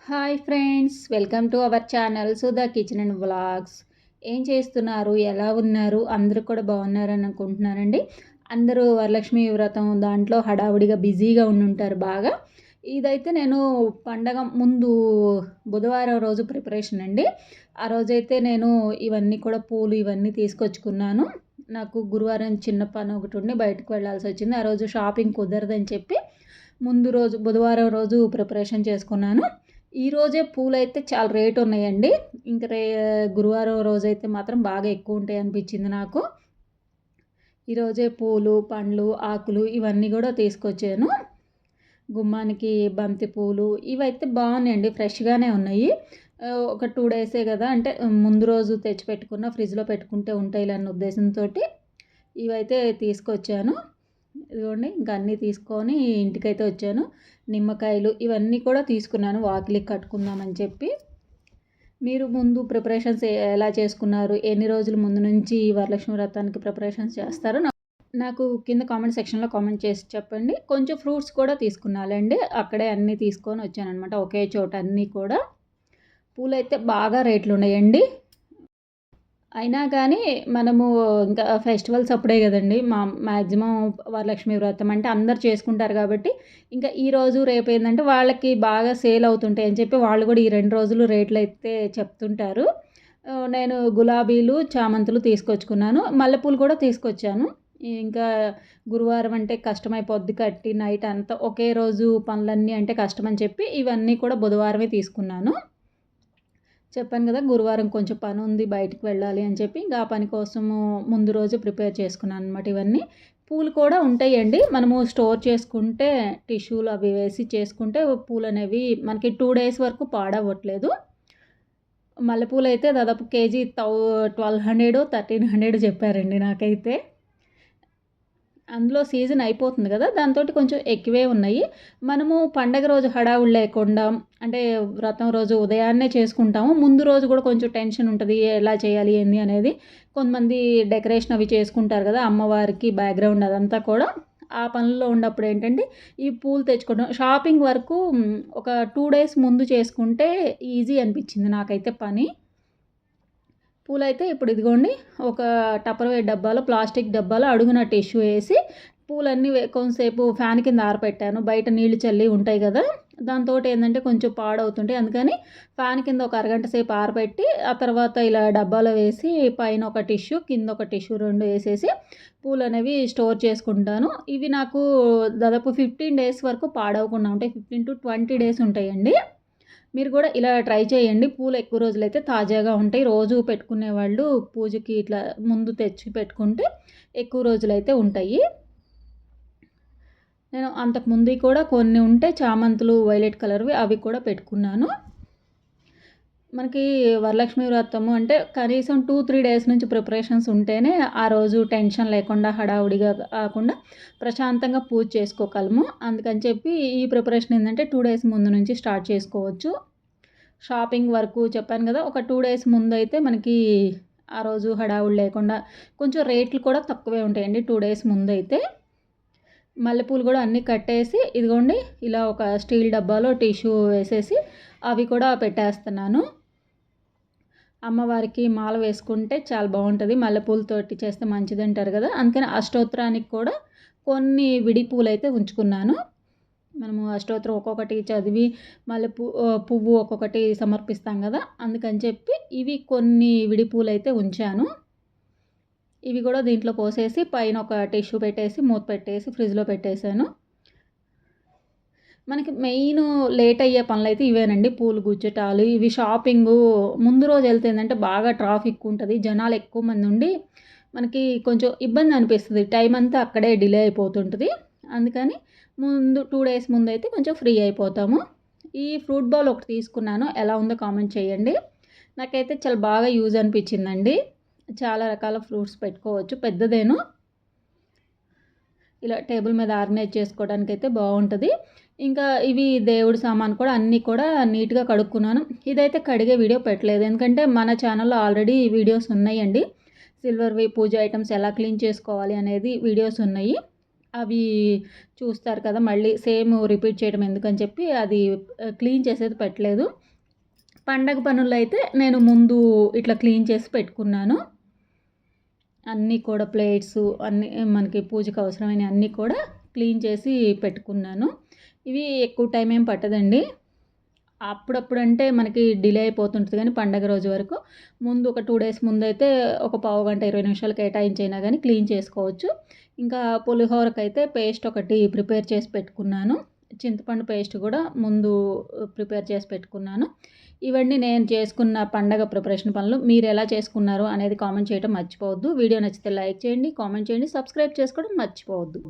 Hi friends, welcome to our channel Sudha kitchen and vlogs. ఏం చేస్తున్నారు, ఎలా ఉన్నారు? అందరూ కూడా బాగున్నారని అనుకుంటున్నానండి. అందరూ వరలక్ష్మి వ్రతం దాంట్లో హడావుడిగా బిజీగా ఉండుంటారు బాగా. ఇదైతే నేను పండగ ముందు బుధవారం రోజు ప్రిపరేషన్ అండి. ఆ రోజైతే నేను ఇవన్నీ కూడా పూలు ఇవన్నీ తీసుకొచ్చుకున్నాను. నాకు గురువారం చిన్న పని ఒకటి ఉండి బయటకు వెళ్ళాల్సి వచ్చింది. ఆ రోజు షాపింగ్ కుదరదని చెప్పి ముందు రోజు బుధవారం రోజు ప్రిపరేషన్ చేసుకున్నాను. ఈరోజే పూలైతే చాలా రేటు ఉన్నాయండి. ఇంక గురువారం రోజైతే మాత్రం బాగా ఎక్కువ ఉంటాయి అనిపించింది నాకు. ఈరోజే పూలు, పండ్లు, ఆకులు ఇవన్నీ కూడా తీసుకొచ్చాను. గుమ్మానికి బంతి పూలు ఇవైతే బాగున్నాయండి, ఫ్రెష్గానే ఉన్నాయి. ఒక 2 డేసే కదా, అంటే ముందు రోజు తెచ్చి పెట్టుకున్న ఫ్రిడ్జ్లో పెట్టుకుంటే ఉంటాయి అన్న ఉద్దేశంతో ఇవైతే తీసుకొచ్చాను. ఇదిగోండి, ఇంకా అన్నీ తీసుకొని ఇంటికైతే వచ్చాను. నిమ్మకాయలు ఇవన్నీ కూడా తీసుకున్నాను వాకిలికి కట్టుకుందామని చెప్పి. మీరు ముందు ప్రిపరేషన్స్ ఎలా చేసుకున్నారు, ఎన్ని రోజుల ముందు నుంచి వరలక్ష్మి వ్రతానికి ప్రిపరేషన్స్ చేస్తారో నాకు కింద కామెంట్ సెక్షన్లో కామెంట్ చేసి చెప్పండి. కొంచెం ఫ్రూట్స్ కూడా తీసుకున్నాలండి, అక్కడే అన్నీ తీసుకొని వచ్చానమాట ఒకే చోట అన్నీ కూడా. పూలైతే బాగా రేట్లు ఉన్నాయండి. అయినా కానీ మనము ఇంకా ఫెస్టివల్స్ అప్పుడే కదండి మ్యాక్సిమం వరలక్ష్మి వ్రతం అంటే అందరు చేసుకుంటారు కాబట్టి ఇంకా ఈరోజు రేపు ఏంటంటే వాళ్ళకి బాగా సేల్ అవుతుంటాయి అని చెప్పి వాళ్ళు కూడా ఈ 2 రోజులు రేట్లు అయితే చెప్తుంటారు. నేను గులాబీలు, చామంతులు తీసుకొచ్చుకున్నాను, మల్లెపూలు కూడా తీసుకొచ్చాను. ఇంకా గురువారం అంటే కష్టమైపోద్ది, కట్టి నైట్ అంతా ఒకే రోజు పనులన్నీ అంటే కష్టమని చెప్పి ఇవన్నీ కూడా బుధవారమే తీసుకున్నాను. చెప్పాను కదా, గురువారం కొంచెం పని ఉంది బయటికి వెళ్ళాలి అని చెప్పి ఇంకా ఆ పని కోసము ముందు రోజు ప్రిపేర్ చేసుకున్నాను అనమాట. ఇవన్నీ పూలు కూడా ఉంటాయండి, మనము స్టోర్ చేసుకుంటే టిష్యూలు అవి వేసి చేసుకుంటే పూలు అనేవి మనకి 2 డేస్ వరకు పాడవట్లేదు. మల్లెపూలు అయితే దాదాపు కేజీ 1200 1300 చెప్పారండి నాకైతే. అందులో సీజన్ అయిపోతుంది కదా, దాంతో కొంచెం ఎక్కువే ఉన్నాయి. మనము పండగ రోజు హడావుడి లేకుండా అంటే వ్రతం రోజు ఉదయాన్నే చేసుకుంటాము. ముందు రోజు కూడా కొంచెం టెన్షన్ ఉంటుంది, ఎలా చేయాలి ఏంది అనేది. కొంతమంది డెకరేషన్ అవి చేసుకుంటారు కదా, అమ్మవారికి బ్యాక్గ్రౌండ్ అదంతా కూడా. ఆ పనుల్లో ఉన్నప్పుడు ఏంటంటే ఈ పూలు తెచ్చుకోవడం షాపింగ్ వరకు ఒక 2 డేస్ ముందు చేసుకుంటే ఈజీ అనిపించింది నాకైతే పని. పూలైతే ఇప్పుడు ఇదిగోండి, ఒక టపర్వేర్ డబ్బాలో, ప్లాస్టిక్ డబ్బాలో అడుగున టిష్యూ వేసి పూలన్నీ కొంతసేపు ఫ్యాన్ కింద ఆరపెట్టాను. బయట నీళ్లు చల్లి ఉంటాయి కదా, దాంతో ఏంటంటే కొంచెం పాడవుతుంటాయి. అందుకని ఫ్యాన్ కింద ఒక అరగంట సేపు ఆరబెట్టి ఆ తర్వాత ఇలా డబ్బాలో వేసి పైన ఒక టిష్యూ, కింద ఒక టిష్యూ 2 వేసేసి పూలు అనేవి స్టోర్ చేసుకుంటాను. ఇవి నాకు దాదాపు 15 డేస్ వరకు పాడవకుండా ఉంటాయి. 15 to 20 డేస్ ఉంటాయండి. మీరు కూడా ఇలా ట్రై చేయండి. పూలు ఎక్కువ రోజులైతే తాజాగా ఉంటాయి. రోజు పెట్టుకునే వాళ్ళు పూజకి ఇట్లా ముందు తెచ్చి పెట్టుకుంటే ఎక్కువ రోజులైతే ఉంటాయి. నేను అంతకుముందు కూడా కొన్ని ఉంటే చామంతులు వైలెట్ కలర్వి అవి కూడా పెట్టుకున్నాను. మనకి వరలక్ష్మి వ్రతము అంటే కనీసం 2-3 డేస్ నుంచి ప్రిపరేషన్స్ ఉంటేనే ఆ రోజు టెన్షన్ లేకుండా హడావుడిగా కాకుండా ప్రశాంతంగా పూజ చేసుకోగలము. అందుకని చెప్పి ఈ ప్రిపరేషన్ ఏంటంటే 2 డేస్ ముందు నుంచి స్టార్ట్ చేసుకోవచ్చు. షాపింగ్ వరకు చెప్పాను కదా, ఒక 2 డేస్ ముందు అయితే మనకి ఆ రోజు హడావుడి లేకుండా కొంచెం రేట్లు కూడా తక్కువే ఉంటాయండి 2 డేస్ ముందైతే. మల్లెపూలు కూడా అన్నీ కట్టేసి ఇదిగోండి ఇలా ఒక స్టీల్ డబ్బాలో టిష్యూ వేసేసి అవి కూడా పెట్టేస్తున్నాను. అమ్మవారికి మాల వేసుకుంటే చాలా బాగుంటుంది, మల్లెపూలతోటి చేస్తే మంచిది అంటారు కదా, అందుకని అష్టోత్తరానికి కూడా కొన్ని విడి పూలు అయితే ఉంచుకున్నాను. మనము అష్టోత్తరం ఒక్కొక్కటి చదివి మళ్ళీ పువ్వు ఒక్కొక్కటి సమర్పిస్తాం కదా, అందుకని చెప్పి ఇవి కొన్ని విడి పూలు అయితే ఉంచాను. ఇవి కూడా దీంట్లో పోసేసి పైన ఒక టిష్యూ పెట్టేసి మూత పెట్టేసి ఫ్రిడ్జ్లో పెట్టేశాను. మనకి మెయిన్ లేట్ అయ్యే పనులు అయితే ఇవేనండి, పూలు గుచ్చటాలు ఇవి. షాపింగు ముందు రోజు వెళ్తే ఏంటంటే బాగా ట్రాఫిక్ ఉంటుంది, జనాలు ఎక్కువ మంది ఉండి మనకి కొంచెం ఇబ్బంది అనిపిస్తుంది, టైం అంతా అక్కడే డిలే అయిపోతుంటుంది. అందుకని ముందు 2 డేస్ ముందు అయితే కొంచెం ఫ్రీ అయిపోతాము. ఈ ఫ్రూట్ బౌల్ ఒకటి తీసుకున్నాను, ఎలా ఉందో కామెంట్ చేయండి. నాకైతే చాలా బాగా యూజ్ అనిపించిందండి. చాలా రకాల ఫ్రూట్స్ పెట్టుకోవచ్చు, పెద్దదేను. ఇలా టేబుల్ మీద ఆర్గనైజ్ చేసుకోవడానికి అయితే బాగుంటుంది. ఇంకా ఇవి దేవుడి సామాను కూడా అన్నీ కూడా నీట్గా కడుక్కున్నాను. ఇదైతే కడిగే వీడియో పెట్టలేదు, ఎందుకంటే మన ఛానల్లో ఆల్రెడీ వీడియోస్ ఉన్నాయండి. సిల్వర్వి పూజ ఐటమ్స్ ఎలా క్లీన్ చేసుకోవాలి అనేది వీడియోస్ ఉన్నాయి. అవి చూస్తారు కదా! మళ్ళీ సేమ్ రిపీట్ చేయడం ఎందుకని చెప్పి అది క్లీన్ చేసేది పెట్టలేదు. పండగ పనుల్లో అయితే నేను ముందు ఇట్లా క్లీన్ చేసి పెట్టుకున్నాను. అన్నీ కూడా ప్లేట్సు అన్నీ మనకి పూజకు అవసరమైనయి అన్నీ కూడా క్లీన్ చేసి పెట్టుకున్నాను. ఇవి ఎక్కువ టైం ఏం పట్టదండి. అప్పుడప్పుడంటే మనకి డిలే అయిపోతుంటది గానీ పండగ రోజు వరకు. ముందు ఒక 2 డేస్ ముందైతే ఒక పావుగంట, 20 నిమిషాలు కేటాయించైనా గానీ క్లీన్ చేసుకోవచ్చు. ఇంకా పులిహోరకైతే పేస్ట్ ఒకటి ప్రిపేర్ చేసి పెట్టుకున్నాను. చింతపండు పేస్ట్ గూడా ముందు ప్రిపేర్ చేసి పెట్టుకున్నాను. ఇవన్నీ నేను చేసుకున్న పండగ ప్రిపరేషన్ పనులు. మీరెలా చేసుకున్నారు అనేది కామెంట్ చేయటం మర్చిపోవద్దు. వీడియో నచ్చితే లైక్ చేయండి, కామెంట్ చేయండి, సబ్స్క్రైబ్ చేసుకోవడం మర్చిపోవద్దు.